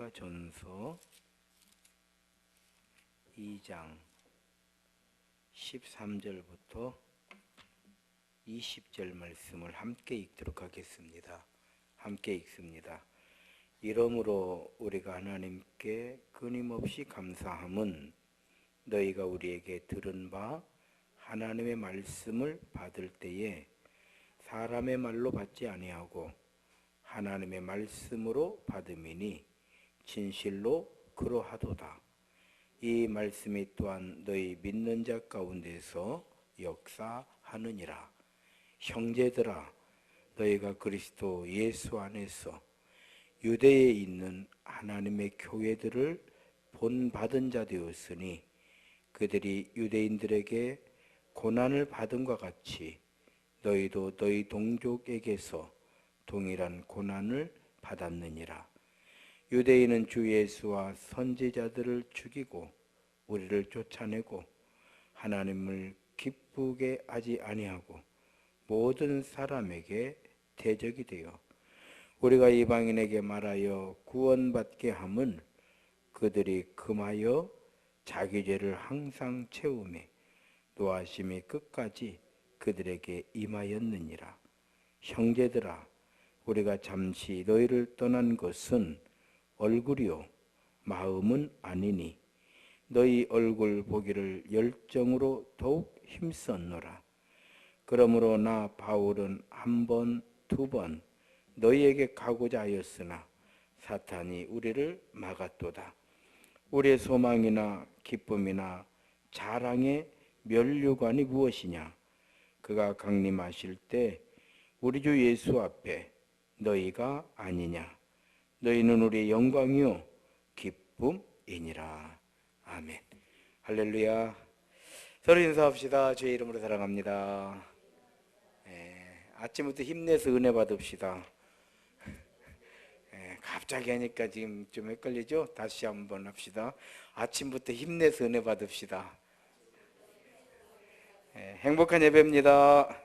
데살로니가전서 2장 13절부터 20절 말씀을 함께 읽도록 하겠습니다. 함께 읽습니다. 이러므로 우리가 하나님께 끊임없이 감사함은 너희가 우리에게 들은 바 하나님의 말씀을 받을 때에 사람의 말로 받지 아니하고 하나님의 말씀으로 받음이니 진실로 그러하도다. 이 말씀이 또한 너희 믿는 자 가운데서 역사하느니라. 형제들아, 너희가 그리스도 예수 안에서 유대에 있는 하나님의 교회들을 본받은 자 되었으니 그들이 유대인들에게 고난을 받음과 같이 너희도 너희 동족에게서 동일한 고난을 받았느니라. 유대인은 주 예수와 선지자들을 죽이고 우리를 쫓아내고 하나님을 기쁘게 하지 아니하고 모든 사람에게 대적이 되어 우리가 이방인에게 말하여 구원받게 함은 그들이 금하여 자기 죄를 항상 채우매 노하심이 끝까지 그들에게 임하였느니라. 형제들아, 우리가 잠시 너희를 떠난 것은 얼굴이요 마음은 아니니 너희 얼굴 보기를 열정으로 더욱 힘썼노라. 그러므로 나 바울은 한 번, 두 번 너희에게 가고자 하였으나 사탄이 우리를 막았도다. 우리의 소망이나 기쁨이나 자랑의 면류관이 무엇이냐? 그가 강림하실 때 우리 주 예수 앞에 너희가 아니냐? 너희는 우리의 영광이요 기쁨이니라. 아멘. 할렐루야. 서로 인사합시다. 주의 이름으로 사랑합니다. 아침부터 힘내서 은혜 받읍시다. 갑자기 하니까 지금 좀 헷갈리죠? 다시 한번 합시다. 아침부터 힘내서 은혜 받읍시다. 행복한 예배입니다.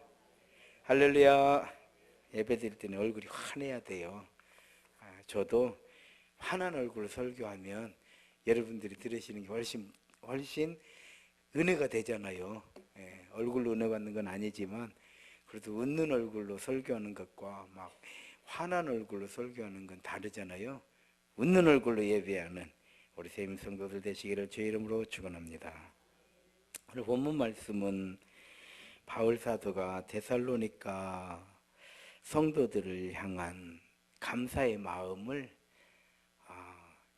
할렐루야. 예배 드릴 때는 얼굴이 환해야 돼요. 저도 환한 얼굴로 설교하면 여러분들이 들으시는 게 훨씬 은혜가 되잖아요. 얼굴로 은혜 받는 건 아니지만 그래도 웃는 얼굴로 설교하는 것과 막 환한 얼굴로 설교하는 건 다르잖아요. 웃는 얼굴로 예배하는 우리 세임 성도들 되시기를 주의 이름으로 축원합니다. 오늘 본문 말씀은 바울 사도가 데살로니가 성도들을 향한 감사의 마음을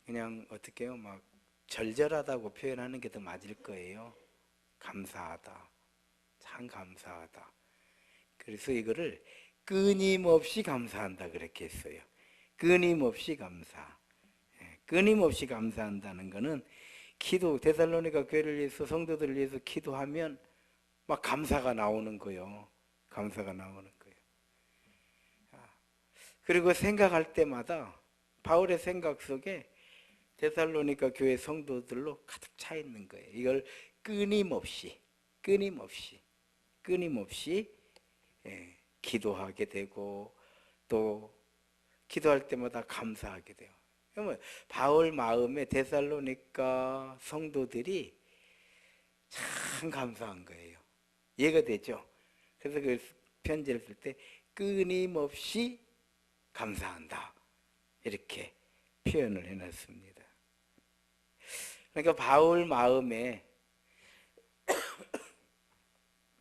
그냥 어떻게 해요? 막 절절하다고 표현하는 게 더 맞을 거예요. 감사하다. 참 감사하다. 그래서 이거를 끊임없이 감사한다 그렇게 했어요. 끊임없이 감사. 끊임없이 감사한다는 것은 데살로니가 교회를 위해서 성도들을 위해서 기도하면 막 감사가 나오는 거예요. 감사가 나오는 거예요. 그리고 생각할 때마다 바울의 생각 속에 데살로니가 교회 성도들로 가득 차 있는 거예요. 이걸 끊임없이 기도하게 되고 또 기도할 때마다 감사하게 돼요. 그러면 바울 마음에 데살로니가 성도들이 참 감사한 거예요. 이해가 되죠? 그래서 그 편지를 쓸 때 끊임없이 감사한다 이렇게 표현을 해놨습니다. 그러니까 바울 마음에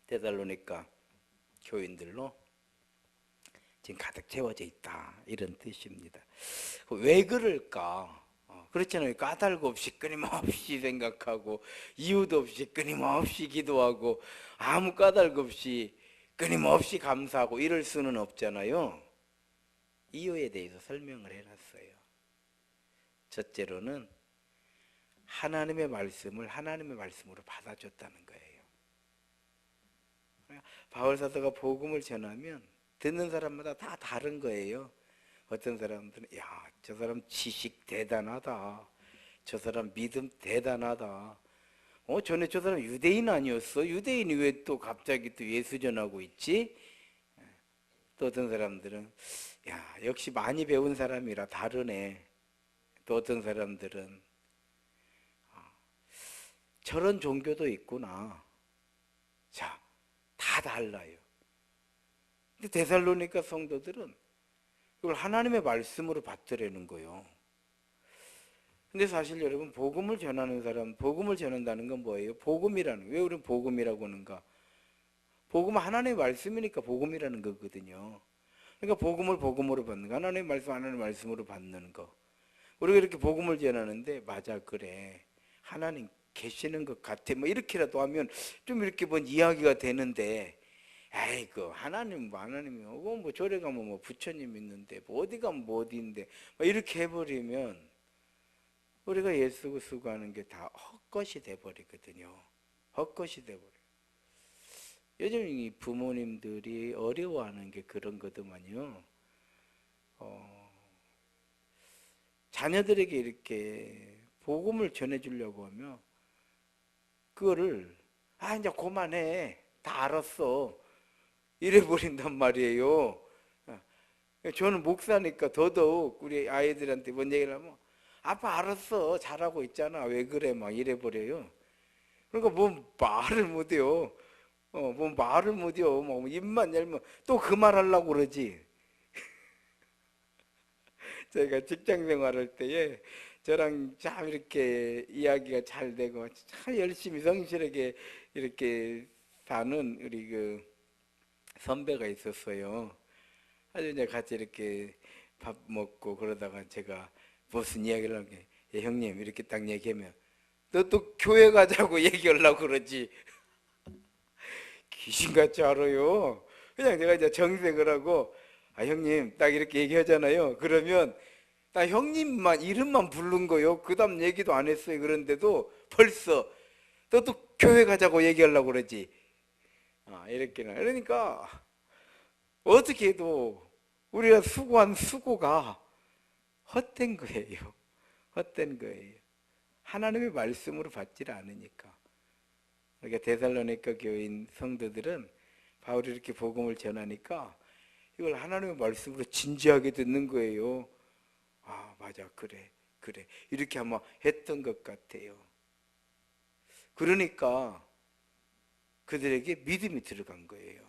데살로니가 교인들로 지금 가득 채워져 있다 이런 뜻입니다. 왜 그럴까? 그렇잖아요. 까닭 없이 끊임없이 생각하고 이유도 없이 끊임없이 기도하고 아무 까닭 없이 끊임없이 감사하고 이럴 수는 없잖아요. 이유에 대해서 설명을 해놨어요. 첫째로는 하나님의 말씀을 하나님의 말씀으로 받아줬다는 거예요. 바울 사도가 복음을 전하면 듣는 사람마다 다 다른 거예요. 어떤 사람들은 저 사람 지식 대단하다. 저 사람 믿음 대단하다. 전에 저 사람 유대인 아니었어? 유대인이 왜 또 갑자기 또 예수 전하고 있지? 또 어떤 사람들은 역시 많이 배운 사람이라 다르네. 또 어떤 사람들은 저런 종교도 있구나. 자, 다 달라요. 근데 데살로니가 성도들은 이걸 하나님의 말씀으로 받들라는 거예요. 근데 사실 여러분, 복음을 전하는 사람, 복음을 전한다는 건 뭐예요? 복음이라는, 왜 우리는 복음이라고 하는가? 복음은 하나님의 말씀이니까 복음이라는 거거든요. 그러니까 복음을 복음으로 받는 거, 하나님의 말씀, 하나님의 말씀으로 받는 거. 우리가 이렇게 복음을 전하는데, 맞아, 그래. 하나님 계시는 것 같아. 뭐 이렇게라도 하면 좀 이렇게 뭔 이야기가 되는데, 아이고, 하나님, 뭐 하나님이, 뭐 절에 가면 뭐 부처님 있는데, 뭐 어디 가면 뭐 어디인데, 뭐 이렇게 해버리면, 우리가 예수 수고하는 게 다 헛것이 돼버리거든요. 헛것이 돼버려. 요즘 이 부모님들이 어려워하는 게 그런 거더만요. 자녀들에게 이렇게 복음을 전해주려고 하면 그거를 이제 그만해, 다 알았어, 이래 버린단 말이에요. 저는 목사니까 더더욱 우리 아이들한테 뭔 얘기를 하면 아빠 알았어, 잘하고 있잖아, 왜 그래, 막 이래 버려요. 그러니까 뭐 말을 못해요. 뭐 말을 못해요. 뭐 입만 열면 또 그 말 하려고 그러지. 제가 직장 생활할 때에 저랑 참 이렇게 이야기가 잘 되고 참 열심히 성실하게 이렇게 사는 우리 그 선배가 있었어요. 아주 이제 같이 이렇게 밥 먹고 그러다가 제가 무슨 이야기를 하는 게, 예, 형님, 이렇게 딱 얘기하면 너 또 교회 가자고 얘기하려고 그러지. 귀신같이 알아요. 그냥 제가 이제 정색을 하고, 형님, 딱 이렇게 얘기하잖아요. 그러면 나 형님만 이름만 부른 거요. 그 다음 얘기도 안 했어요. 그런데도 벌써 너 또 교회 가자고 얘기하려고 그러지. 이렇게는. 그러니까 어떻게 해도 우리가 수고한 수고가 헛된 거예요. 헛된 거예요. 하나님의 말씀으로 받지를 않으니까. 그러니까 데살로니가 교인 성도들은 바울이 이렇게 복음을 전하니까 이걸 하나님의 말씀으로 진지하게 듣는 거예요. 맞아, 그래, 그래, 이렇게 아마 했던 것 같아요. 그러니까 그들에게 믿음이 들어간 거예요.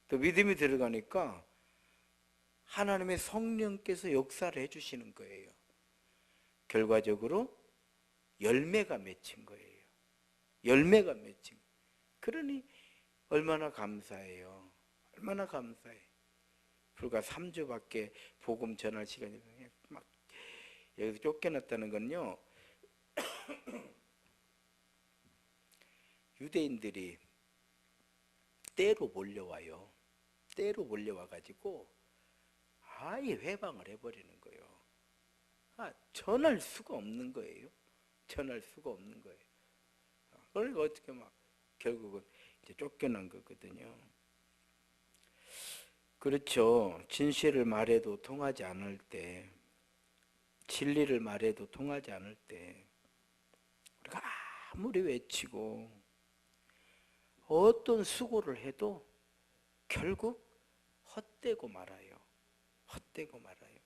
또 믿음이 들어가니까 하나님의 성령께서 역사를 해주시는 거예요. 결과적으로 열매가 맺힌 거예요. 열매가 맺힌. 그러니 얼마나 감사해요. 얼마나 감사해. 불과 3주밖에 복음 전할 시간이 막 여기서 쫓겨났다는 건요, 유대인들이 때로 몰려와요. 때로 몰려와가지고 아예 회방을 해버리는 거예요. 전할 수가 없는 거예요. 전할 수가 없는 거예요. 그러니까 어떻게 막 결국은 이제 쫓겨난 거거든요. 그렇죠. 진실을 말해도 통하지 않을 때, 진리를 말해도 통하지 않을 때, 우리가 아무리 외치고 어떤 수고를 해도 결국 헛되고 말아요. 헛되고 말아요.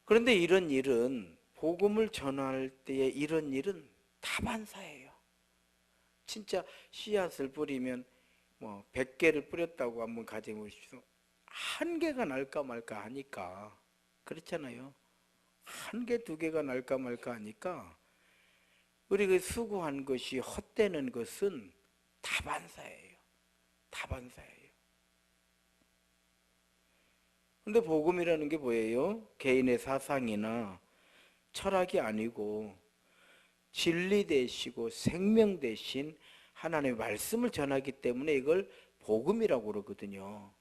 그런데 이런 일은, 복음을 전할 때의 이런 일은 다반사예요. 진짜 씨앗을 뿌리면 뭐 100개를 뿌렸다고 한번 가정해보십시오. 한 개가 날까 말까 하니까, 그렇잖아요. 한 개, 두 개가 날까 말까 하니까 우리가 수고한 것이 헛되는 것은 다반사예요. 다반사예요. 근데 복음이라는 게 뭐예요? 개인의 사상이나 철학이 아니고 진리 되시고 생명 되신 하나님의 말씀을 전하기 때문에 이걸 복음이라고 그러거든요.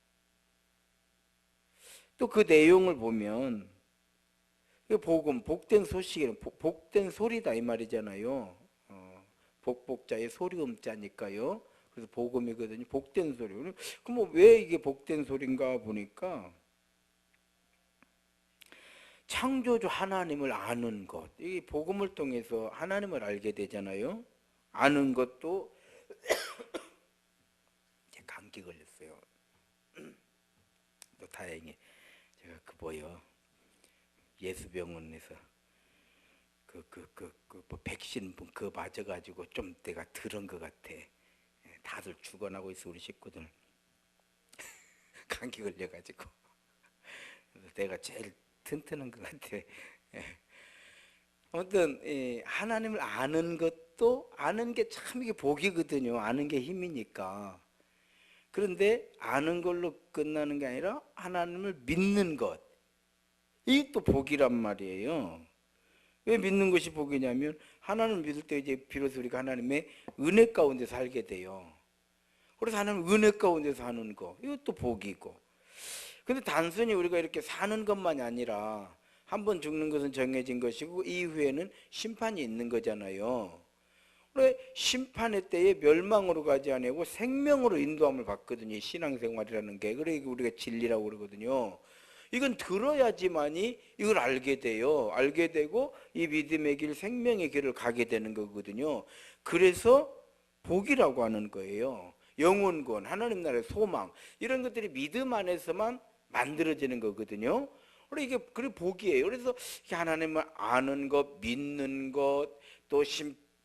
또 그 내용을 보면 복음, 복된 소식이 복된 소리다 이 말이잖아요. 복복자의 소리음자니까요. 그래서 복음이거든요. 복된 소리. 그럼 왜 이게 복된 소리인가 보니까 창조주 하나님을 아는 것. 이 복음을 통해서 하나님을 알게 되잖아요. 아는 것도 이제 감기 걸렸어요. 또 다행히. 제가 그 뭐요, 예수병원에서 뭐 백신 그거 맞아가지고 좀 내가 들은 것 같아. 다들 죽어나고 있어 우리 식구들. 감기 걸려가지고. 그래서 내가 제일 튼튼한 것 같아. 아무튼 하나님을 아는 것도, 아는 게 참 이게 복이거든요. 아는 게 힘이니까. 그런데 아는 걸로 끝나는 게 아니라 하나님을 믿는 것, 이게 또 복이란 말이에요. 왜 믿는 것이 복이냐면 하나님을 믿을 때 이제 비로소 우리가 하나님의 은혜 가운데 살게 돼요. 그래서 하나님 은혜 가운데 사는 거, 이것도 복이고. 근데 단순히 우리가 이렇게 사는 것만이 아니라 한 번 죽는 것은 정해진 것이고 이후에는 심판이 있는 거잖아요. 그래, 심판의 때에 멸망으로 가지 아니고 생명으로 인도함을 받거든요. 신앙생활이라는 게. 그래 우리가 진리라고 그러거든요. 이건 들어야지만이 이걸 알게 돼요. 알게 되고 이 믿음의 길, 생명의 길을 가게 되는 거거든요. 그래서 복이라고 하는 거예요. 영혼권, 하나님 나라의 소망, 이런 것들이 믿음 안에서만 만들어지는 거거든요. 그래 이게 그래 복이에요. 그래서 하나님을 아는 것, 믿는 것, 또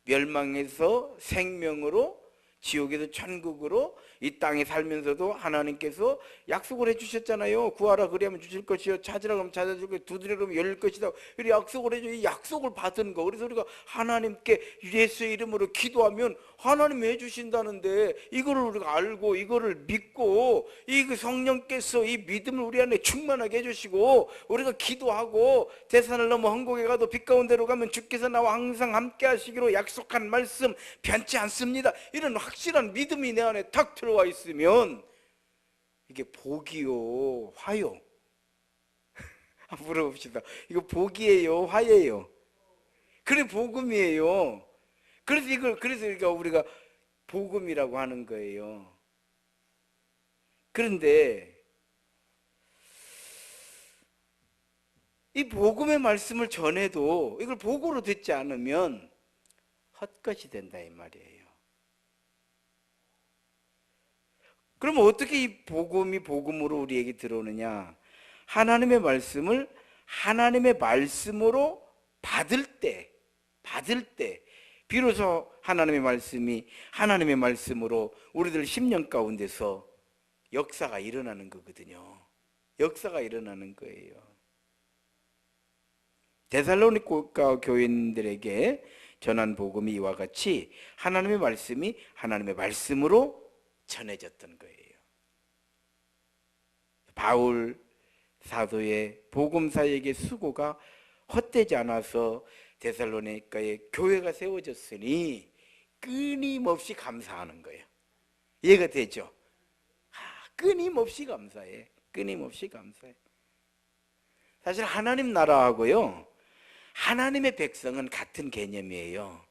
멸망에서 생명으로, 지옥에서 천국으로, 이 땅에 살면서도 하나님께서 약속을 해주셨잖아요. 구하라 그리하면 주실 것이요, 찾으라 그러면 찾아줄 것이요, 두드리라 그러면 열릴 것이다. 이렇게 약속을 해줘. 이 약속을 받은 거. 그래서 우리가 하나님께 예수의 이름으로 기도하면 하나님이 해주신다는데, 이거를 우리가 알고 이거를 믿고 이 성령께서 이 믿음을 우리 안에 충만하게 해주시고 우리가 기도하고 대산을 넘어 한국에 가도 빛 가운데로 가면 주께서 나와 항상 함께 하시기로 약속한 말씀 변치 않습니다. 이런 확실한 믿음이 내 안에 탁 들어와 있으면 이게 복이요 화요? 한번 물어봅시다. 이거 복이에요 화예요? 그래 복음이에요. 그래서 그러니까 우리가 복음이라고 하는 거예요. 그런데 이 복음의 말씀을 전해도 이걸 복으로 듣지 않으면 헛것이 된다 이 말이에요. 그러면 어떻게 이 복음이 복음으로 우리에게 들어오느냐? 하나님의 말씀을 하나님의 말씀으로 받을 때 비로소 하나님의 말씀이 하나님의 말씀으로 우리들 심령 가운데서 역사가 일어나는 거거든요. 역사가 일어나는 거예요. 데살로니가 교인들에게 전한 복음이 이와 같이 하나님의 말씀이 하나님의 말씀으로 전해졌던 거예요. 바울 사도의 복음사에게 수고가 헛되지 않아서 데살로니가에 교회가 세워졌으니 끊임없이 감사하는 거예요. 이해가 되죠? 끊임없이 감사해. 끊임없이 감사해. 사실 하나님 나라하고요, 하나님의 백성은 같은 개념이에요.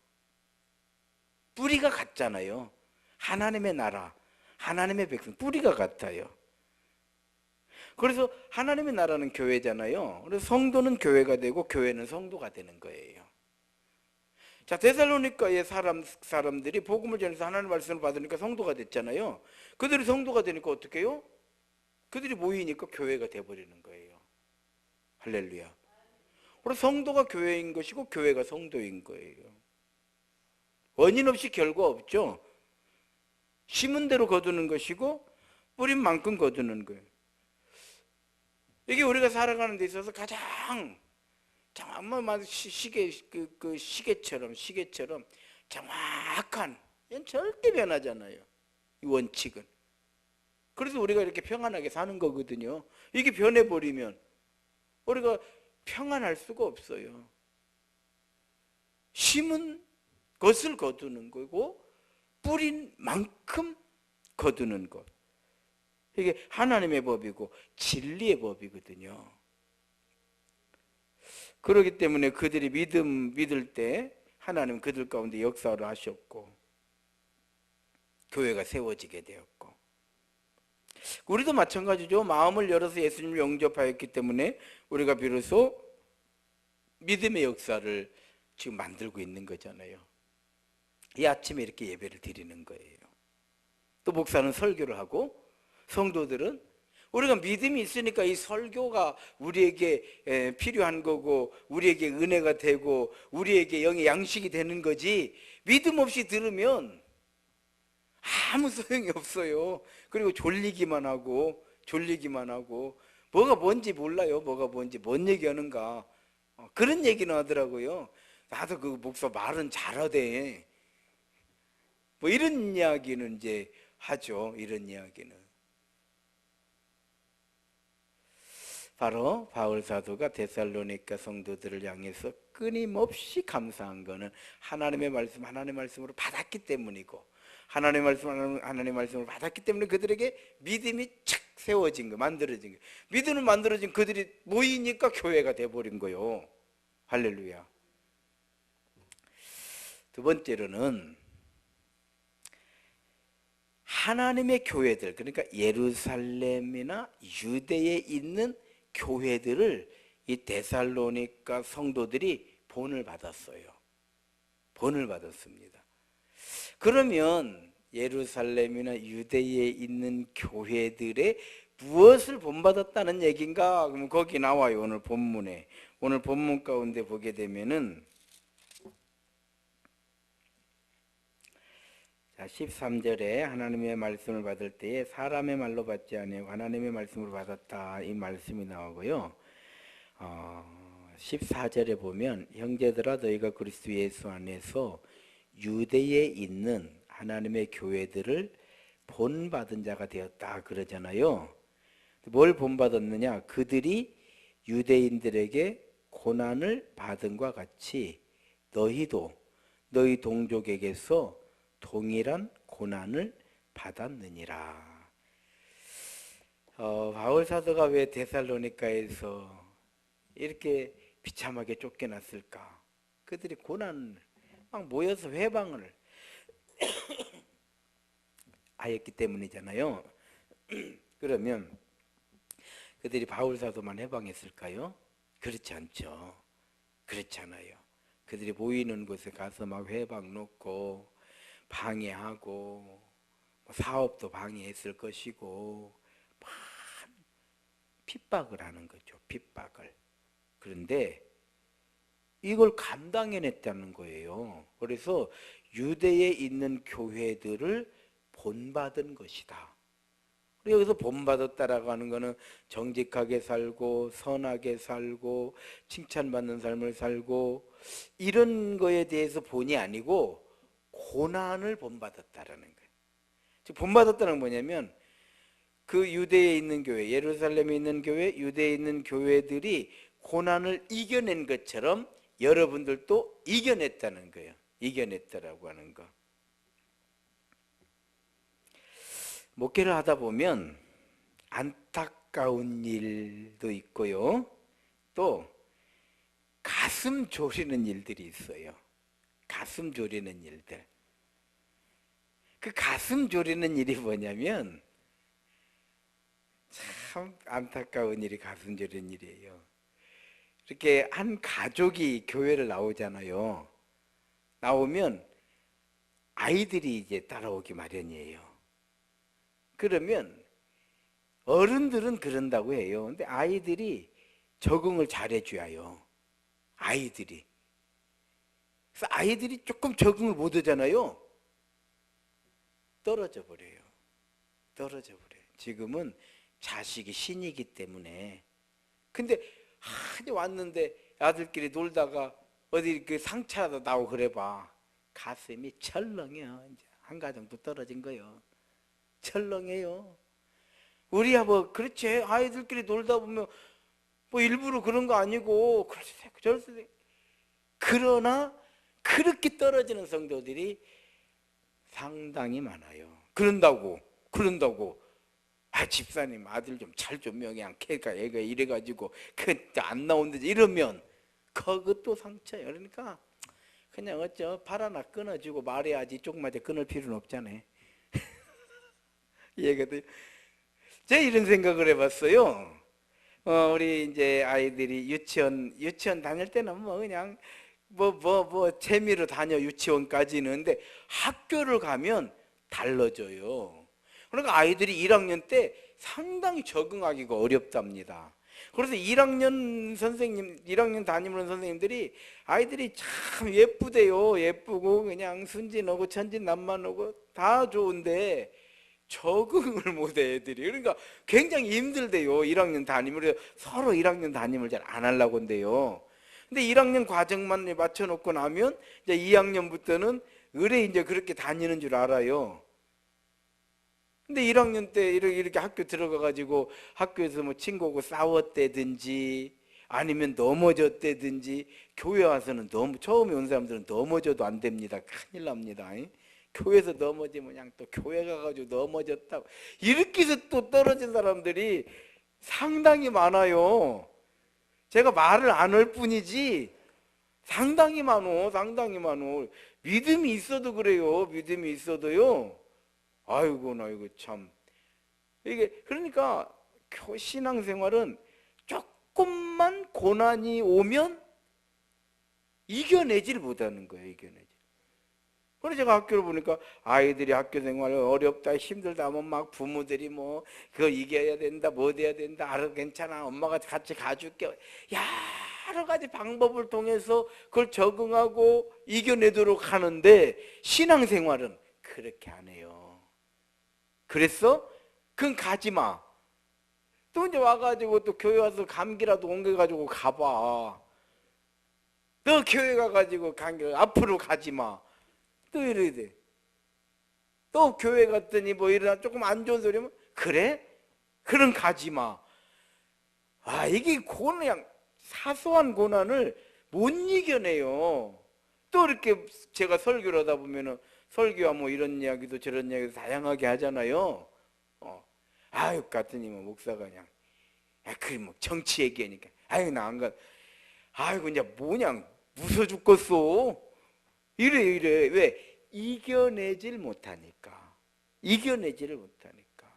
뿌리가 같잖아요. 하나님의 나라, 하나님의 백성, 뿌리가 같아요. 그래서 하나님의 나라는 교회잖아요. 그래서 성도는 교회가 되고 교회는 성도가 되는 거예요. 자, 데살로니가의 사람들이 복음을 전해서 하나님의 말씀을 받으니까 성도가 됐잖아요. 그들이 성도가 되니까 어떻게 해요? 그들이 모이니까 교회가 돼버리는 거예요. 할렐루야. 그래서 성도가 교회인 것이고 교회가 성도인 거예요. 원인 없이 결과 없죠. 심은 대로 거두는 것이고 뿌린 만큼 거두는 거예요. 이게 우리가 살아가는 데 있어서 가장 정말 시계처럼 정확한, 이건 절대 변하잖아요. 이 원칙은. 그래서 우리가 이렇게 평안하게 사는 거거든요. 이게 변해버리면 우리가 평안할 수가 없어요. 심은 것을 거두는 거고 뿌린 만큼 거두는 것. 이게 하나님의 법이고 진리의 법이거든요. 그렇기 때문에 그들이 믿을 때 하나님 그들 가운데 역사를 하셨고 교회가 세워지게 되었고, 우리도 마찬가지죠. 마음을 열어서 예수님을 영접하였기 때문에 우리가 비로소 믿음의 역사를 지금 만들고 있는 거잖아요. 이 아침에 이렇게 예배를 드리는 거예요. 또 목사는 설교를 하고 성도들은 우리가 믿음이 있으니까 이 설교가 우리에게 필요한 거고, 우리에게 은혜가 되고, 우리에게 영의 양식이 되는 거지, 믿음 없이 들으면 아무 소용이 없어요. 그리고 졸리기만 하고 뭐가 뭔지 몰라요. 뭐가 뭔지, 뭔 얘기하는가, 그런 얘기는 하더라고요. 나도 그 목사 말은 잘하대, 뭐 이런 이야기는 이제 하죠. 이런 이야기는 바로 바울 사도가 데살로니가 성도들을 향해서 끊임없이 감사한 거는 하나님의 말씀으로 받았기 때문이고, 하나님의 말씀을 받았기 때문에 그들에게 믿음이 착 세워진 거, 만들어진 거. 믿음을 만들어진 그들이 모이니까 교회가 돼버린 거요. 할렐루야. 두 번째로는 하나님의 교회들, 그러니까 예루살렘이나 유대에 있는 교회들을 이 데살로니가 성도들이 본을 받았어요. 본을 받았습니다. 그러면 예루살렘이나 유대에 있는 교회들의 무엇을 본받았다는 얘기인가? 그럼 거기 나와요. 오늘 본문에. 오늘 본문 가운데 보게 되면은, 자, 13절에 하나님의 말씀을 받을 때에 사람의 말로 받지 아니하고 하나님의 말씀으로 받았다, 이 말씀이 나오고요. 14절에 보면 형제들아 너희가 그리스도 예수 안에서 유대에 있는 하나님의 교회들을 본받은 자가 되었다 그러잖아요. 뭘 본받았느냐? 그들이 유대인들에게 고난을 받은과 같이 너희도 너희 동족에게서 동일한 고난을 받았느니라. 바울 사도가 왜 데살로니가에서 이렇게 비참하게 쫓겨났을까? 그들이 고난을 막 모여서 회방을 하였기 때문이잖아요. 그러면 그들이 바울 사도만 해방했을까요? 그렇지 않죠. 그렇지 않아요. 그들이 모이는 곳에 가서 막 회방 놓고 방해하고 사업도 방해했을 것이고 막 핍박을 하는 거죠. 핍박을. 그런데 이걸 감당해냈다는 거예요. 그래서 유대에 있는 교회들을 본받은 것이다. 여기서 본받았다라고 하는 것은 정직하게 살고 선하게 살고 칭찬받는 삶을 살고 이런 거에 대해서 본이 아니고 고난을 본받았다라는 거예요. 즉 본받았다는 건 뭐냐면 그 유대에 있는 교회, 예루살렘에 있는 교회, 유대에 있는 교회들이 고난을 이겨낸 것처럼 여러분들도 이겨냈다는 거예요. 이겨냈다라고 하는 거. 목회를 하다 보면 안타까운 일도 있고요. 또 가슴 졸이는 일들이 있어요. 가슴 졸이는 일들. 그 가슴 졸이는 일이 뭐냐면 참 안타까운 일이 가슴 졸이는 일이에요. 이렇게 한 가족이 교회를 나오잖아요. 나오면 아이들이 이제 따라오기 마련이에요. 그러면 어른들은 그런다고 해요. 근데 아이들이 적응을 잘해줘야요. 아이들이. 그래서 아이들이 조금 적응을 못 하잖아요. 떨어져 버려요. 떨어져 버려요. 지금은 자식이 신이기 때문에. 근데 이제 왔는데 아들끼리 놀다가 어디 그 상처라도 나고 그래봐. 가슴이 철렁해요. 이제 한 가정도 떨어진 거예요. 철렁해요. 우리야 뭐 그렇지. 아이들끼리 놀다 보면 뭐 일부러 그런 거 아니고 그렇지. 그러나 그렇게 떨어지는 성도들이 상당히 많아요. 그런다고 집사님 아들 좀 잘 좀 명양 걔가 얘가 이래가지고 안 나온다지 이러면 그것도 상처예요. 그러니까 그냥 어쩌 발 하나 끊어주고 말해야지. 조금만 끊을 필요는 없잖아요. 이해가 돼요? 제가 이런 생각을 해봤어요. 우리 이제 아이들이 유치원 다닐 때는 뭐 그냥 재미로 다녀 유치원까지는. 근데 학교를 가면 달라져요. 그러니까 아이들이 1학년 때 상당히 적응하기가 어렵답니다. 그래서 1학년 담임하는 선생님들이 아이들이 참 예쁘대요. 예쁘고 그냥 순진하고 천진난만하고 다 좋은데 적응을 못해 애들이. 그러니까 굉장히 힘들대요. 1학년 담임을 서로 1학년 담임을 잘 안 하려고 한대요. 근데 1학년 과정만 맞춰놓고 나면 이제 2학년부터는 의뢰 이제 그렇게 다니는 줄 알아요. 근데 1학년 때 이렇게 학교 들어가가지고 학교에서 뭐 친구하고 싸웠다든지 아니면 넘어졌다든지 교회 와서는 처음에 온 사람들은 넘어져도 안 됩니다. 큰일 납니다. 교회에서 넘어지면 그냥 또 교회 가가지고 넘어졌다고 이렇게 해서 또 떨어진 사람들이 상당히 많아요. 제가 말을 안 할 뿐이지 상당히 많어. 상당히 많어. 믿음이 있어도 그래요. 믿음이 있어도요. 아이고 나 이거 참 이게 그러니까 신앙생활은 조금만 고난이 오면 이겨내질 못하는 거예요. 이겨내지. 그래서 제가 학교를 보니까 아이들이 학교 생활 어렵다 힘들다 하면 막 부모들이 뭐 그거 이겨야 된다 뭐 돼야 된다 알아 괜찮아 엄마가 같이 가줄게 여러 가지 방법을 통해서 그걸 적응하고 이겨내도록 하는데 신앙생활은 그렇게 안 해요. 그래서 그건 가지 마. 또 이제 와가지고 또 교회 와서 감기라도 옮겨가지고 가봐. 너 교회 가가지고 감기 앞으로 가지 마. 또 이래야 돼. 또 교회 갔더니 뭐 이러나 조금 안 좋은 소리면 그래? 그럼 가지 마. 아 이게 그냥 사소한 고난을 못 이겨내요. 또 이렇게 제가 설교를 하다 보면은 설교와 뭐 이런 이야기도 저런 이야기도 다양하게 하잖아요. 아유 갔더니 뭐 목사가 그냥 그 뭐 정치 얘기하니까 아유 나 안 가. 아이고 이제 뭐냐 무서 죽겠어. 이래 왜 이겨내질 못하니까. 이겨내지를 못하니까.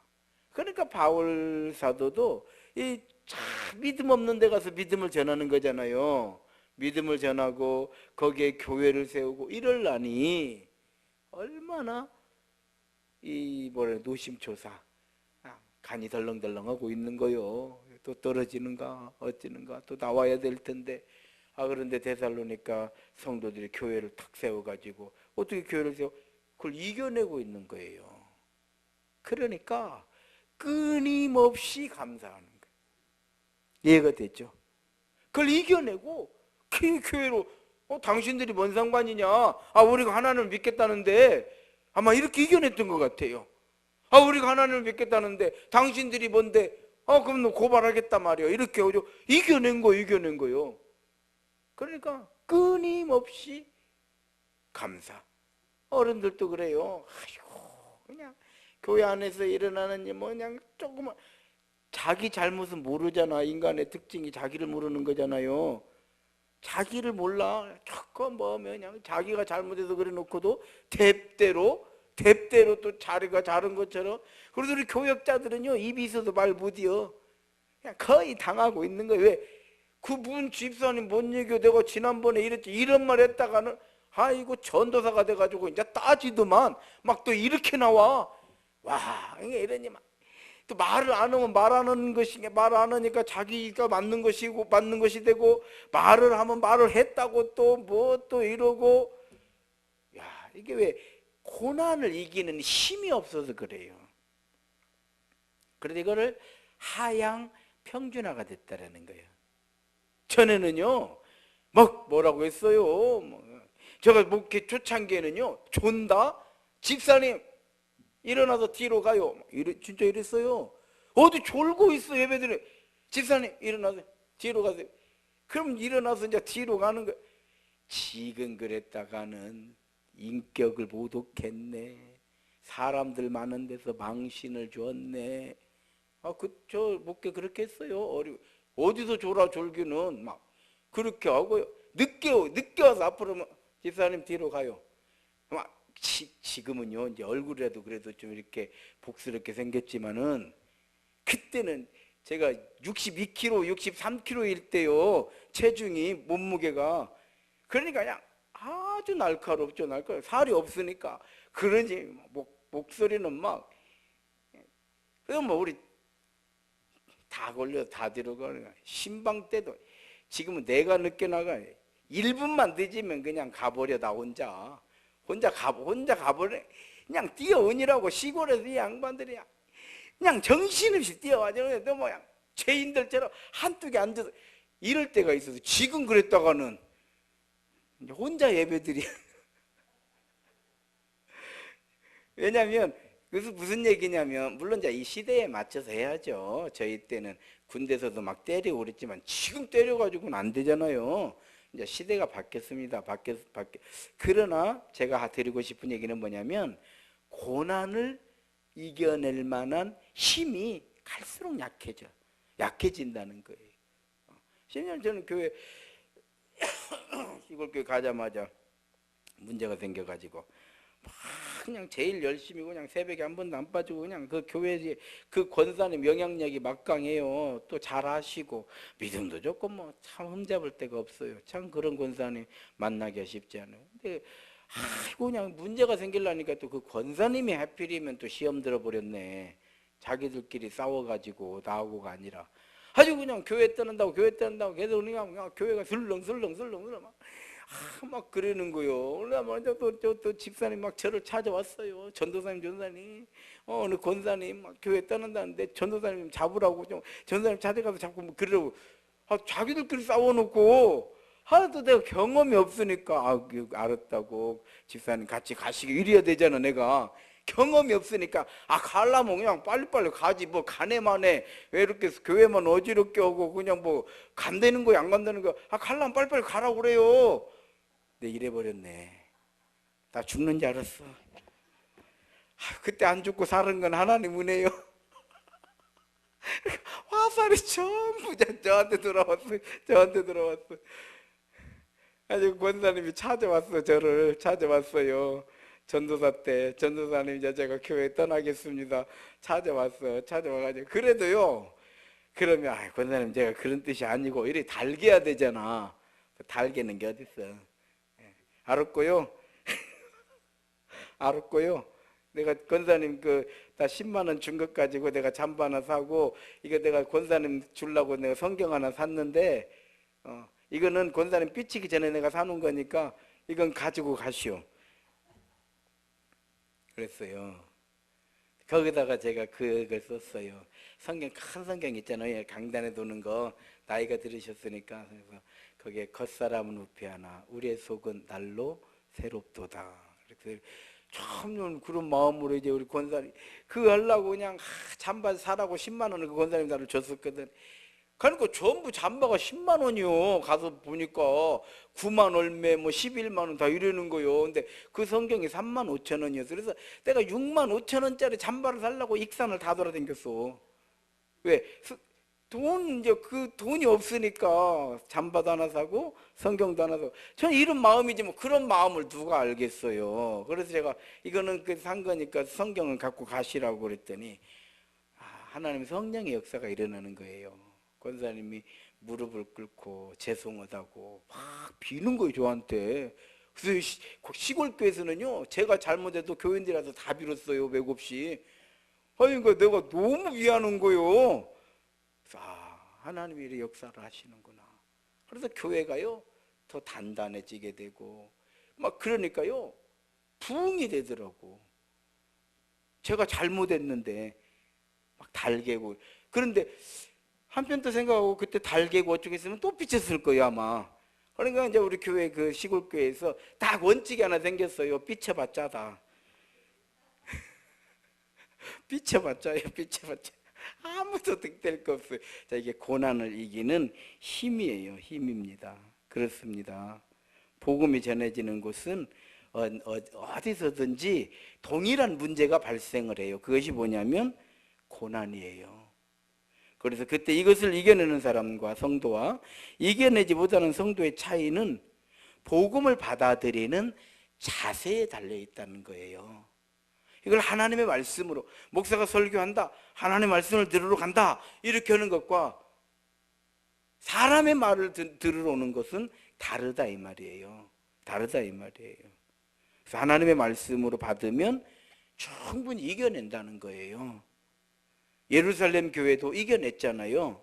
그러니까 바울 사도도 이 참 믿음 없는 데 가서 믿음을 전하는 거잖아요. 믿음을 전하고 거기에 교회를 세우고 이럴라니 얼마나 이 뭐래 노심초사 간이 덜렁덜렁하고 있는 거요. 또 떨어지는가 어찌는가 또 나와야 될 텐데 그런데 데살로니가 성도들이 교회를 탁 세워가지고 어떻게 교회를 세워? 그걸 이겨내고 있는 거예요. 그러니까 끊임없이 감사하는 거예요. 이해가 됐죠? 그걸 이겨내고 그 교회로 당신들이 뭔 상관이냐? 우리가 하나님을 믿겠다는데 아마 이렇게 이겨냈던 것 같아요. 우리가 하나님을 믿겠다는데 당신들이 뭔데? 그럼 너 고발하겠단 말이야. 이렇게 이겨낸 거요. 그러니까 끊임없이 감사. 어른들도 그래요. 아이고 그냥 교회 안에서 일어나는 일 뭐 그냥 조금만 자기 잘못은 모르잖아. 인간의 특징이 자기를 모르는 거잖아요. 자기를 몰라. 조금 뭐 그냥 자기가 잘못해서 그래 놓고도 뎁대로 또 자기가 잘한 것처럼. 그래서 우리 교역자들은요 입이 있어도 말 못이요. 그냥 거의 당하고 있는 거예요. 왜? 그분 집사님 뭔 얘기요? 내가 지난번에 이랬지 이런 말 했다가는 아이고 전도사가 돼가지고 이제 따지더만 막 또 이렇게 나와. 와 이러니 또 말을 안 하면 말 안 하는 것이 말 안 하니까 자기가 맞는 것이 되고 말을 하면 말을 했다고 또 뭐 또 이러고 야 이게 왜 고난을 이기는 힘이 없어서 그래요. 그런데 이거를 하향 평준화가 됐다라는 거예요. 전에는요 막 뭐라고 했어요. 제가 목회 초창기에는요 존다 집사님 일어나서 뒤로 가요. 진짜 이랬어요. 어디 졸고 있어 예배드려. 집사님 일어나서 뒤로 가세요. 그럼 일어나서 이제 뒤로 가는 거예요. 지금 그랬다가는 인격을 모독했네. 사람들 많은 데서 망신을 줬네. 저 목회 그렇게 했어요. 어디서 졸아 졸기는 막 그렇게 하고요. 늦게 와서 앞으로 집사님 뒤로 가요. 막 지금은요 이제 얼굴이라도 그래도 좀 이렇게 복스럽게 생겼지만은 그때는 제가 62kg, 63kg일 때요 체중이 몸무게가 그러니까 그냥 아주 날카롭죠. 살이 없으니까 그러지 목소리는 막 그럼 뭐 우리 다 걸려 다 들어가는 신방 때도 지금은 내가 늦게 나가 1분만 늦으면 그냥 가버려 나 혼자 가버려 그냥 뛰어오니라고 시골에서 이 양반들이 그냥 정신없이 뛰어와서 너 뭐야 죄인들처럼 한쪽에 앉아서 이럴 때가 있어서 지금 그랬다가는 혼자 예배드리 왜냐하면 그래서 무슨 얘기냐면 물론 이제 이 시대에 맞춰서 해야죠. 저희 때는 군대에서도 막 때리고 그랬지만 지금 때려가지고는 안 되잖아요. 이제 시대가 바뀌었습니다. 그러나 제가 드리고 싶은 얘기는 뭐냐면 고난을 이겨낼 만한 힘이 갈수록 약해진다는 거예요. 심지어 저는 교회 시골교회 가자마자 문제가 생겨가지고 막 그냥 제일 열심히 그냥 새벽에 한 번도 안 빠지고 그냥 그 교회에 그 권사님 영향력이 막강해요. 또 잘하시고 믿음도 좋고 뭐 참 흠잡을 데가 없어요. 참 그런 권사님 만나기가 쉽지 않아요. 근데 그냥 문제가 생기려니까 또 그 권사님이 하필이면 또 시험 들어버렸네. 자기들끼리 싸워가지고 나하고가 아니라 아주 그냥 교회 떠난다고 계속 그냥 교회가 슬렁슬렁 막 그러는 거요. 그러면 또 집사님 막 저를 찾아왔어요. 전도사님, 어느 권사님 막 교회 떠난다는데 전도사님 잡으라고 좀 전도사님 찾아가서 자꾸 뭐 그러고 자기들끼리 싸워놓고 하나도 내가 경험이 없으니까 알았다고 집사님 같이 가시기 이래야 되잖아. 내가 경험이 없으니까 가려면 그냥 빨리빨리 가지 뭐 가네마네 왜 이렇게 교회만 어지럽게 하고 그냥 뭐 간다는 거야 안 간다는 거야 가려면 빨리빨리 가라고 그래요. 근데 이래버렸네. 나 죽는 줄 알았어. 그때 안 죽고 살은 건 하나님 은혜요. 화살이 전부 저한테 들어왔어. 아주 권사님이 저를 찾아왔어요. 전도사 때 전도사님 이제 제가 교회 떠나겠습니다. 찾아와가지고 그래도요. 그러면 권사님 제가 그런 뜻이 아니고 이래 달게야 되잖아. 달게는 게 어딨어. 알았고요. 내가 권사님 나 10만 원 준 것 가지고 내가 잠바 하나 사고 이거 내가 권사님 주려고 내가 성경 하나 샀는데 이거는 권사님 삐치기 전에 내가 사놓은 거니까 이건 가지고 가시오. 그랬어요. 거기다가 제가 그걸 썼어요. 큰 성경 있잖아요. 강단에 도는 거 나이가 들으셨으니까 그래서 거기에 겉사람은 우피하나 우리의 속은 날로 새롭도다. 그래서 참 그런 마음으로 이제 우리 권사님 그거 하려고 그냥 잠바 사라고 10만 원을 그 권사님 나를 줬었거든. 그러니까 전부 잠바가 10만 원이요. 가서 보니까 9만 얼마 뭐 11만 원 다 이러는 거요. 근데 그 성경이 3만 5천 원이었어. 그래서 내가 6만 5천 원짜리 잠바를 살려고 익산을 다 돌아다녔어. 왜? 이제 그 돈이 없으니까 잠바도 하나 사고 성경도 하나 사고 저는 이런 마음이지 뭐 그런 마음을 누가 알겠어요. 그래서 제가 이거는 산 거니까 성경을 갖고 가시라고 그랬더니 하나님 성령의 역사가 일어나는 거예요. 권사님이 무릎을 꿇고 죄송하다고 막 비는 거예요 저한테. 그래서 시골교회에서는요 제가 잘못해도 교인들이라서 다 빌었어요 맥없이. 그러니까 내가 너무 미안한 거예요. 그래서 하나님이 이렇게 역사를 하시는구나. 그래서 교회가요 더 단단해지게 되고 막 그러니까요 부흥이 되더라고. 제가 잘못했는데 막 달개고. 그런데 한편 또 생각하고 그때 달개고 어쩌고 했으면 또 삐쳤을 거예요 아마. 그러니까 이제 우리 교회 그 시골교회에서 딱 원칙이 하나 생겼어요. 삐쳐봤자다. 삐쳐봤자요. 아무도 득될 거 없어요. 자, 이게 고난을 이기는 힘이에요. 힘입니다. 그렇습니다. 복음이 전해지는 곳은 어디서든지 동일한 문제가 발생을 해요. 그것이 뭐냐면 고난이에요. 그래서 그때 이것을 이겨내는 사람과 성도와 이겨내지 못하는 성도의 차이는 복음을 받아들이는 자세에 달려 있다는 거예요. 이걸 하나님의 말씀으로 목사가 설교한다 하나님의 말씀을 들으러 간다 이렇게 하는 것과 사람의 말을 들으러 오는 것은 다르다 이 말이에요. 그래서 하나님의 말씀으로 받으면 충분히 이겨낸다는 거예요. 예루살렘 교회도 이겨냈잖아요.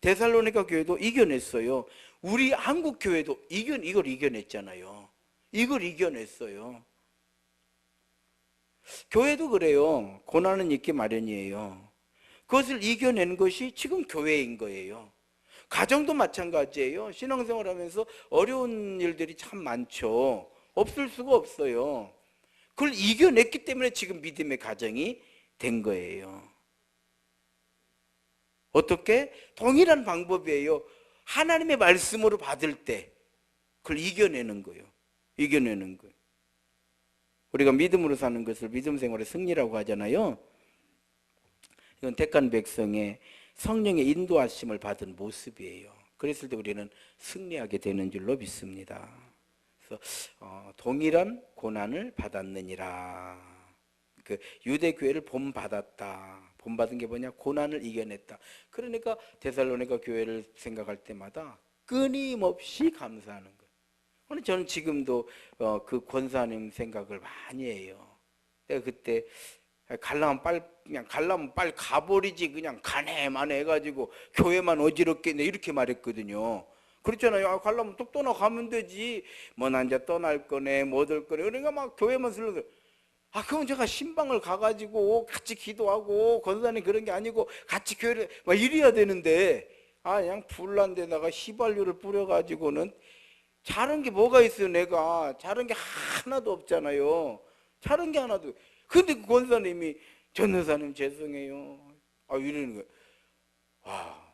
데살로니가 교회도 이겨냈어요. 우리 한국 교회도 이걸 이겨냈잖아요. 이걸 이겨냈어요. 교회도 그래요. 고난은 있기 마련이에요. 그것을 이겨낸 것이 지금 교회인 거예요. 가정도 마찬가지예요. 신앙생활 하면서 어려운 일들이 참 많죠. 없을 수가 없어요. 그걸 이겨냈기 때문에 지금 믿음의 가정이 된 거예요. 어떻게? 동일한 방법이에요. 하나님의 말씀으로 받을 때 그걸 이겨내는 거예요. 이겨내는 거예요. 우리가 믿음으로 사는 것을 믿음 생활의 승리라고 하잖아요. 이건 택한 백성의 성령의 인도하심을 받은 모습이에요. 그랬을 때 우리는 승리하게 되는 줄로 믿습니다. 그래서 동일한 고난을 받았느니라. 그 유대 교회를 본받았다. 본받은 게 뭐냐? 고난을 이겨냈다. 그러니까 데살로니가 교회를 생각할 때마다 끊임없이 감사하는 거예요. 저는 지금도 그 권사님 생각을 많이 해요. 내가 그때 그냥 갈라면 빨리 가버리지, 그냥 가네마네 해가지고 교회만 어지럽겠네 이렇게 말했거든요. 그렇잖아요. 갈라면 또 떠나가면 되지. 뭐 난 이제 떠날 거네, 뭐 어떨 거네. 그러니까 막 교회만 슬러서. 그럼 제가 신방을 가가지고 같이 기도하고, 권사님 그런 게 아니고 같이 교회를 막 이래야 되는데, 그냥 불난 데다가 휘발유를 뿌려가지고는 잘한 게 뭐가 있어요. 내가 잘한 게 하나도 없잖아요. 잘한 게 하나도. 근데 그 권사님이 전도사님 죄송해요. 이러는 거예요.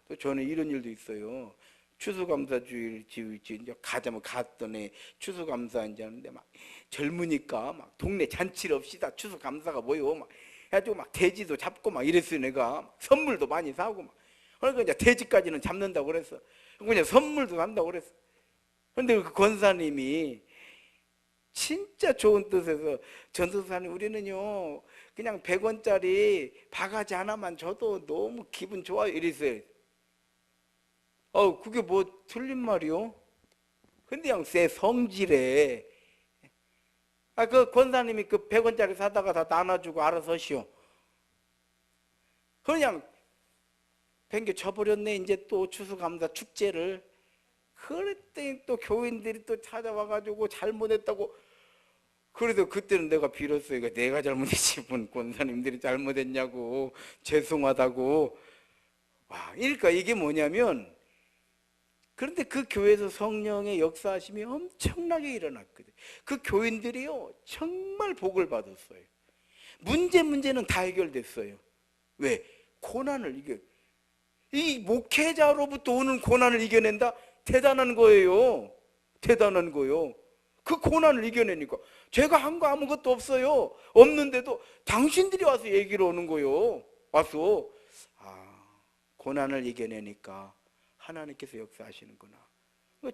또 저는 이런 일도 있어요. 추수감사주일 이제 가자면 갔더니 추수감사 이제 하는데 막 젊으니까 막 동네 잔치를 없이다. 추수감사가 뭐요? 막 해가지고 막 돼지도 잡고 막 이랬어요. 내가 막 선물도 많이 사고 막. 그러니까 이제 돼지까지는 잡는다고 그랬어. 그냥 선물도 산다고 그랬어. 근데 그 권사님이 진짜 좋은 뜻에서 전도사님 우리는요 그냥 100원짜리 바가지 하나만 줘도 너무 기분 좋아요 이랬어요. 그게 뭐 틀린 말이요? 근데 그냥 새 성질에 그 권사님이 그 100원짜리 사다가 다 나눠주고 알아서 하시오. 그냥 뱅겨 쳐버렸네. 이제 또 추수감사 축제를. 그랬더니 또 교인들이 또 찾아와가지고 잘못했다고. 그래도 그때는 내가 빌었어요. 내가 잘못했지 본 권사님들이 잘못했냐고, 죄송하다고. 그러니까 이게 뭐냐면, 그런데 그 교회에서 성령의 역사하심이 엄청나게 일어났거든요. 그 교인들이요 정말 복을 받았어요. 문제는 다 해결됐어요. 왜? 고난을 이 목회자로부터 오는 고난을 이겨낸다? 대단한 거예요. 대단한 거예요. 그 고난을 이겨내니까. 제가 한 거 아무것도 없어요. 없는데도 당신들이 와서 얘기를 오는 거예요. 와서 고난을 이겨내니까 하나님께서 역사하시는구나.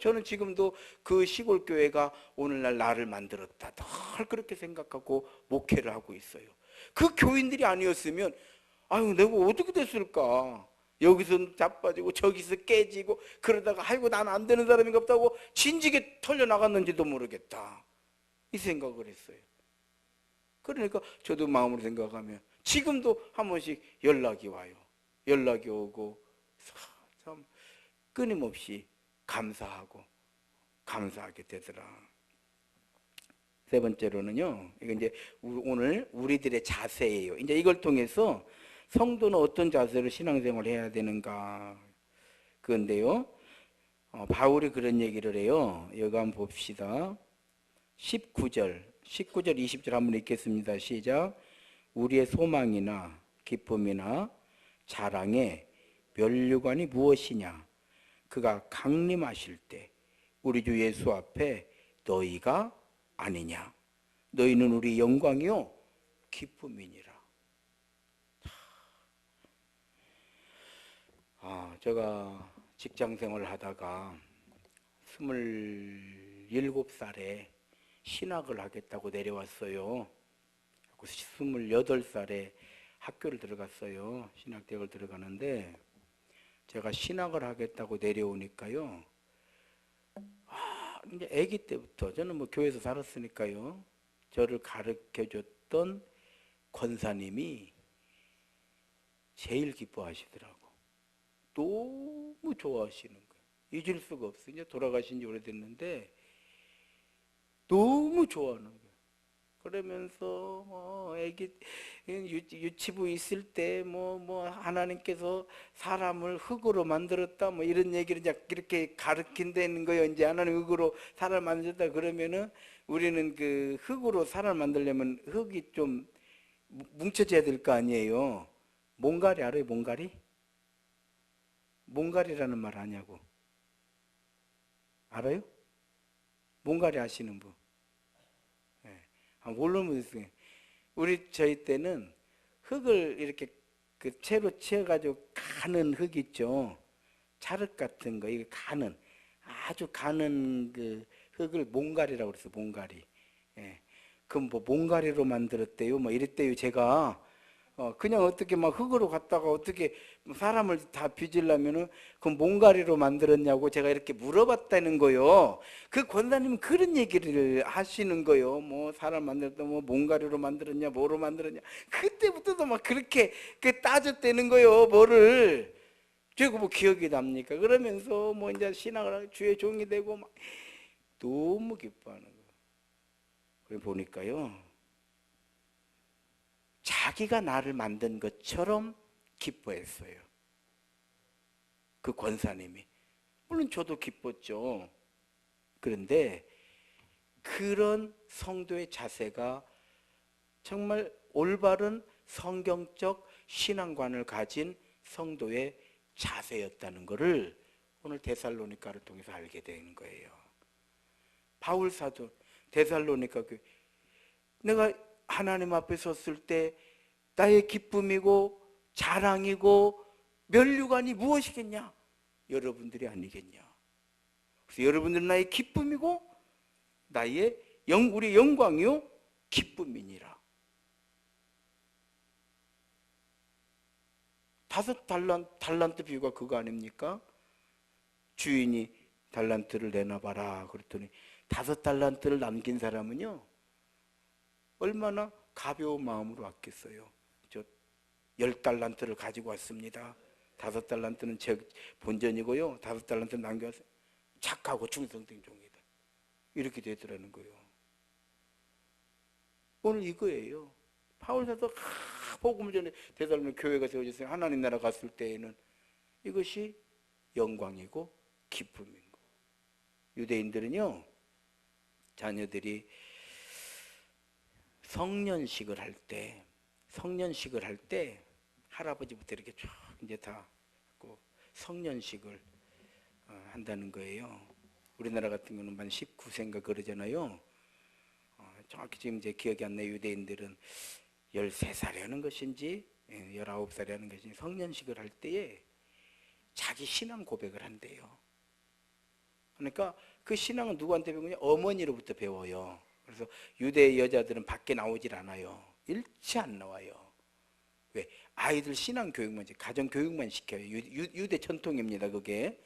저는 지금도 그 시골 교회가 오늘날 나를 만들었다 늘 그렇게 생각하고 목회를 하고 있어요. 그 교인들이 아니었으면 내가 어떻게 됐을까. 여기서 자빠지고 저기서 깨지고 그러다가 난 안 되는 사람인가 보다고 진지게 털려나갔는지도 모르겠다 이 생각을 했어요. 그러니까 저도 마음으로 생각하면 지금도 한 번씩 연락이 와요. 연락이 오고 참 끊임없이 감사하게 되더라. 세 번째로는요, 이거 이제 오늘 우리들의 자세예요. 이제 이걸 통해서 성도는 어떤 자세로 신앙생활을 해야 되는가. 그런데요, 바울이 그런 얘기를 해요. 여기 한번 봅시다. 19절, 20절 한번 읽겠습니다. 시작. 우리의 소망이나 기쁨이나 자랑의 면류관이 무엇이냐? 그가 강림하실 때 우리 주 예수 앞에 너희가 아니냐? 너희는 우리 영광이요 기쁨이니라. 제가 직장 생활을 하다가 27살에 신학을 하겠다고 내려왔어요. 28살에 학교를 들어갔어요. 신학대학을 들어가는데 제가 신학을 하겠다고 내려오니까요. 이제 아기 때부터 저는 뭐 교회에서 살았으니까요. 저를 가르쳐 줬던 권사님이 제일 기뻐하시더라고. 너무 좋아하시는 거예요. 잊을 수가 없어요. 이제 돌아가신 지 오래됐는데 너무 좋아하는 거예요. 그러면서 애기 유치부 있을 때 하나님께서 사람을 흙으로 만들었다 이런 얘기를 이렇게 가르친다는 거예요. 이제 하나님 흙으로 사람을 만들었다 그러면은 우리는 그 흙으로 사람을 만들려면 흙이 좀 뭉쳐져야 될 거 아니에요. 몽가리 알아요? 몽가리? 몽가리라는 말 아냐고. 알아요? 몽가리 아시는 분? 모르면 저희 때는 흙을 이렇게 그 채로 채워가지고 가는 흙 있죠. 찰흙 같은 거, 이거 가는 아주 가는 그 흙을 몽가리라고 그랬어. 몽가리. 예. 그럼 몽가리로 만들었대요. 이랬대요. 제가 그냥 어떻게 막 흙으로 갔다가 어떻게 사람을 다 빚으려면은 그 몽가리로 만들었냐고 제가 이렇게 물어봤다는 거요. 그 권사님은 그런 얘기를 하시는 거요. 사람 만들었다 몽가리로 만들었냐 뭐로 만들었냐. 그때부터도 막 그렇게 따졌다는 거요. 뭐를 제가 기억이 납니까? 그러면서 이제 신앙을 하고 주의 종이 되고 막 너무 기뻐하는 거예요. 그래 보니까요. 자기가 나를 만든 것처럼 기뻐했어요. 그 권사님이. 물론 저도 기뻤죠. 그런데 그런 성도의 자세가 정말 올바른 성경적 신앙관을 가진 성도의 자세였다는 것을 오늘 데살로니가를 통해서 알게 된 거예요. 바울 사도 데살로니가 내가 하나님 앞에 섰을 때 나의 기쁨이고 자랑이고 면류관이 무엇이겠냐? 여러분들이 아니겠냐? 그래서 여러분들은 나의 기쁨이고 나의 우리 영광이요 기쁨이니라. 5달란트 비유가 그거 아닙니까? 주인이 달란트를 내놔봐라 그랬더니 5달란트를 남긴 사람은요 얼마나 가벼운 마음으로 왔겠어요. 저 10달란트를 가지고 왔습니다. 5달란트는 제 본전이고요. 5달란트 남겨서 착하고 충성된 종이다. 이렇게 되더라는 거예요. 오늘 이거예요. 바울 사도 복음을 전에 데살로니가 교회가 세워졌어요. 하나님 나라 갔을 때에는 이것이 영광이고 기쁨인 거. 유대인들은요 자녀들이 성년식을 할 때 할아버지부터 이렇게 쭉 이제 다 성년식을 한다는 거예요. 우리나라 같은 경우는 만 19세인가 그러잖아요. 정확히 지금 제 기억이 안 나요. 유대인들은 13살에 하는 것인지 19살에 하는 것인지 성년식을 할 때에 자기 신앙 고백을 한대요. 그러니까 그 신앙은 누구한테 배우냐? 어머니로부터 배워요. 그래서 유대 여자들은 밖에 나오질 않아요. 일체 안 나와요. 왜? 아이들 신앙 교육만, 가정 교육만 시켜요. 유대 전통입니다. 그게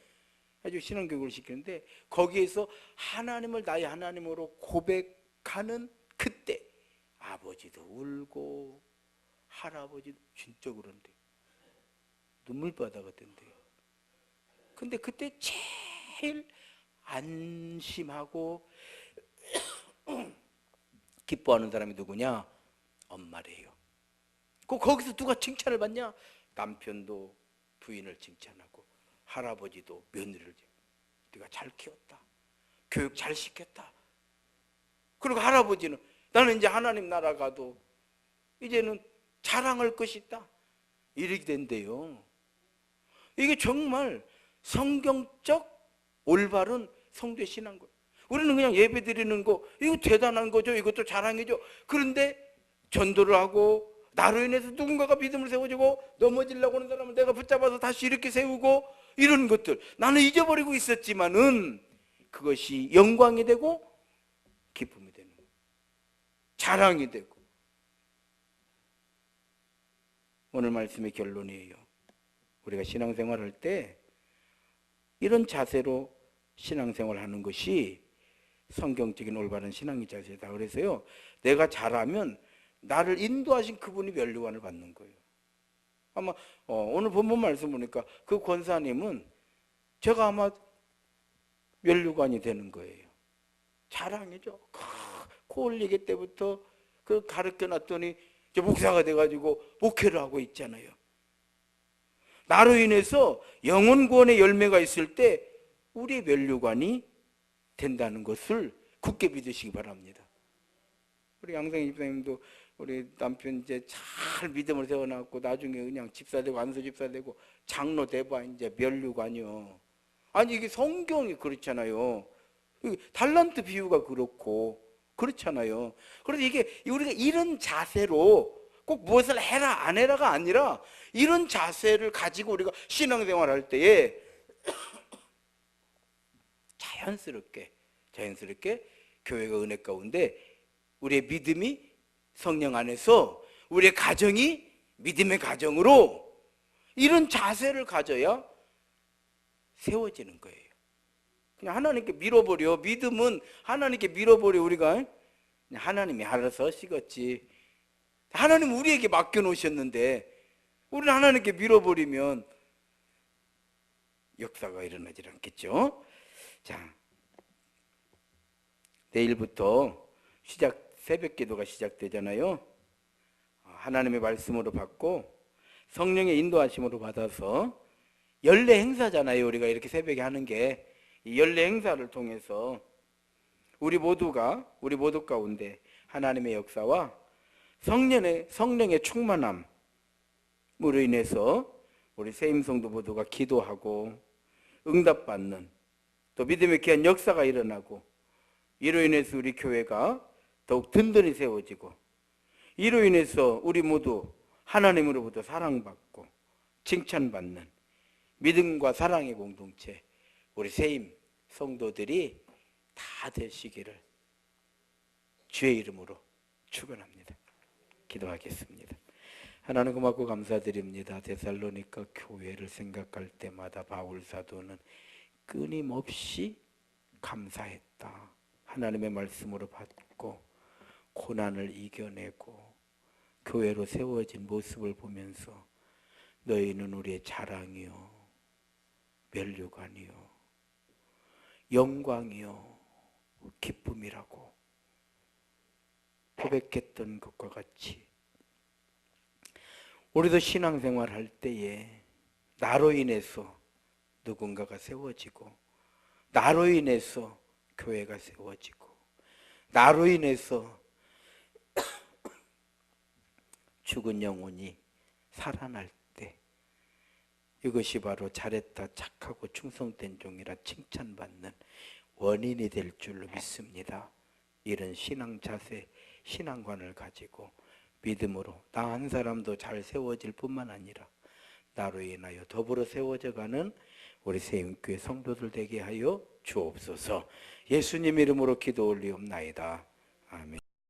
아주 신앙 교육을 시키는데 거기에서 하나님을 나의 하나님으로 고백하는 그때 아버지도 울고 할아버지도 진짜 그런데 눈물바다가 된대요. 근데 그때 제일 안심하고 기뻐하는 사람이 누구냐? 엄마래요. 거기서 누가 칭찬을 받냐? 남편도 부인을 칭찬하고 할아버지도 며느리를 네가 잘 키웠다. 교육 잘 시켰다. 그리고 할아버지는 나는 이제 하나님 나라 가도 이제는 자랑할 것이 있다. 이렇게 된대요. 이게 정말 성경적 올바른 성도의 신앙 거예요. 우리는 그냥 예배 드리는 거 이거 대단한 거죠. 이것도 자랑이죠. 그런데 전도를 하고 나로 인해서 누군가가 믿음을 세워주고 넘어지려고 하는 사람을 내가 붙잡아서 다시 이렇게 세우고 이런 것들 나는 잊어버리고 있었지만은 그것이 영광이 되고 기쁨이 되는 거예요. 자랑이 되고. 오늘 말씀의 결론이에요. 우리가 신앙생활할 때 이런 자세로 신앙생활하는 것이 성경적인 올바른 신앙의 자세다. 그래서요 내가 잘하면 나를 인도하신 그분이 면류관을 받는 거예요. 아마 오늘 본문 말씀 보니까 그 권사님은 제가 아마 면류관이 되는 거예요. 자랑이죠. 코 올리기 때부터 그 가르쳐 놨더니 이제 목사가 돼가지고 목회를 하고 있잖아요. 나로 인해서 영혼 구원의 열매가 있을 때 우리의 면류관이 된다는 것을 굳게 믿으시기 바랍니다. 우리 양생 집사님도 우리 남편 이제 잘 믿음을 세워놨고 나중에 그냥 집사 되고 안수 집사 되고 장로 돼봐 이제 면류관이요. 아니 이게 성경이 그렇잖아요. 달란트 비유가 그렇고 그렇잖아요. 그래서 이게 우리가 이런 자세로 꼭 무엇을 해라 안 해라가 아니라 이런 자세를 가지고 우리가 신앙생활할 때에 자연스럽게 교회가 은혜 가운데 우리의 믿음이 성령 안에서 우리의 가정이 믿음의 가정으로 이런 자세를 가져야 세워지는 거예요. 그냥 하나님께 밀어버려. 믿음은 하나님께 밀어버려. 우리가 그냥 하나님이 알아서 하시겠지. 하나님 우리에게 맡겨놓으셨는데 우리는 하나님께 밀어버리면 역사가 일어나질 않겠죠. 자, 내일부터 새벽 기도가 시작되잖아요. 하나님의 말씀으로 받고 성령의 인도하심으로 받아서 연례 행사잖아요. 우리가 이렇게 새벽에 하는 게 이 연례 행사를 통해서 우리 모두 가운데 하나님의 역사와 성령의 충만함으로 인해서 우리 세임성도 모두가 기도하고 응답받는 또 믿음의 귀한 역사가 일어나고 이로 인해서 우리 교회가 더욱 든든히 세워지고 이로 인해서 우리 모두 하나님으로부터 사랑받고 칭찬받는 믿음과 사랑의 공동체 우리 세임 성도들이 다 되시기를 주의 이름으로 축원합니다. 기도하겠습니다. 하나님 고맙고 감사드립니다. 데살로니가 교회를 생각할 때마다 바울 사도는 끊임없이 감사했다. 하나님의 말씀으로 받고 고난을 이겨내고 교회로 세워진 모습을 보면서 너희는 우리의 자랑이요 면류관이요 영광이요 기쁨이라고 고백했던 것과 같이 우리도 신앙생활 할 때에 나로 인해서 누군가가 세워지고 나로 인해서 교회가 세워지고 나로 인해서 죽은 영혼이 살아날 때 이것이 바로 잘했다 착하고 충성된 종이라 칭찬받는 원인이 될 줄로 믿습니다. 이런 신앙 자세, 신앙관을 가지고 믿음으로 나 한 사람도 잘 세워질 뿐만 아니라 나로 인하여 더불어 세워져가는 우리 세임교회 성도들 되게 하여 주옵소서. 예수님 이름으로 기도 올리옵나이다. 아멘.